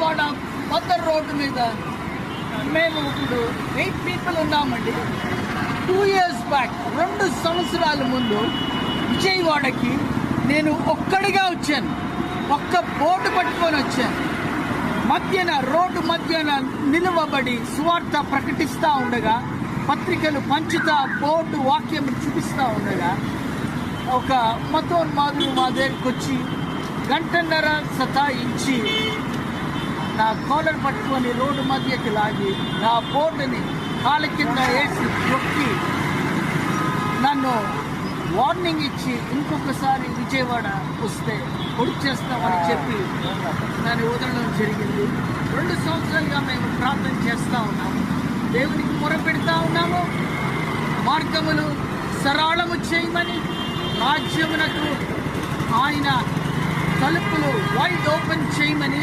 Vijayawada Bandar road మీద మేము ఇప్పుడు 8 people ఉన్నామండి. 2 years బ్యాక్ 2 సంవత్సరాల ముందు విజయవాడకి నేను ఒక్కడిగా వచ్చాను. ఒక్క బోటు పట్టుకొని వచ్చాను. రోడ్డు మధ్యన నిలువబడి సువార్త ప్రకటిస్తూ ఉండగా, పత్రికలు పంచుతా, బోర్డు వాక్యం చూపిస్తూ ఉండగా ఒక మతోన్మాదులు మా దగ్గరికి వచ్చి 1.5 గంటల సతాయించి నా కాలర్ పట్టుకొని రోడ్డు మధ్యకి లాగి నా బోర్డుని కాళ్ళ కింద వేసి తొక్కి నన్ను వార్నింగ్ ఇచ్చి ఇంకొకసారి విజయవాడ వస్తే పొడి చేస్తామని చెప్పి నన్ను వదలడం జరిగింది. 2 సంవత్సరాలుగా మేము ప్రార్థన చేస్తూ ఉన్నాము, దేవునికి మొరపెడతా ఉన్నాము. మార్గములు సరళము చేయమని, రాజ్యమునకు ఆయన తలుపులు వైడ్ ఓపెన్ చేయమని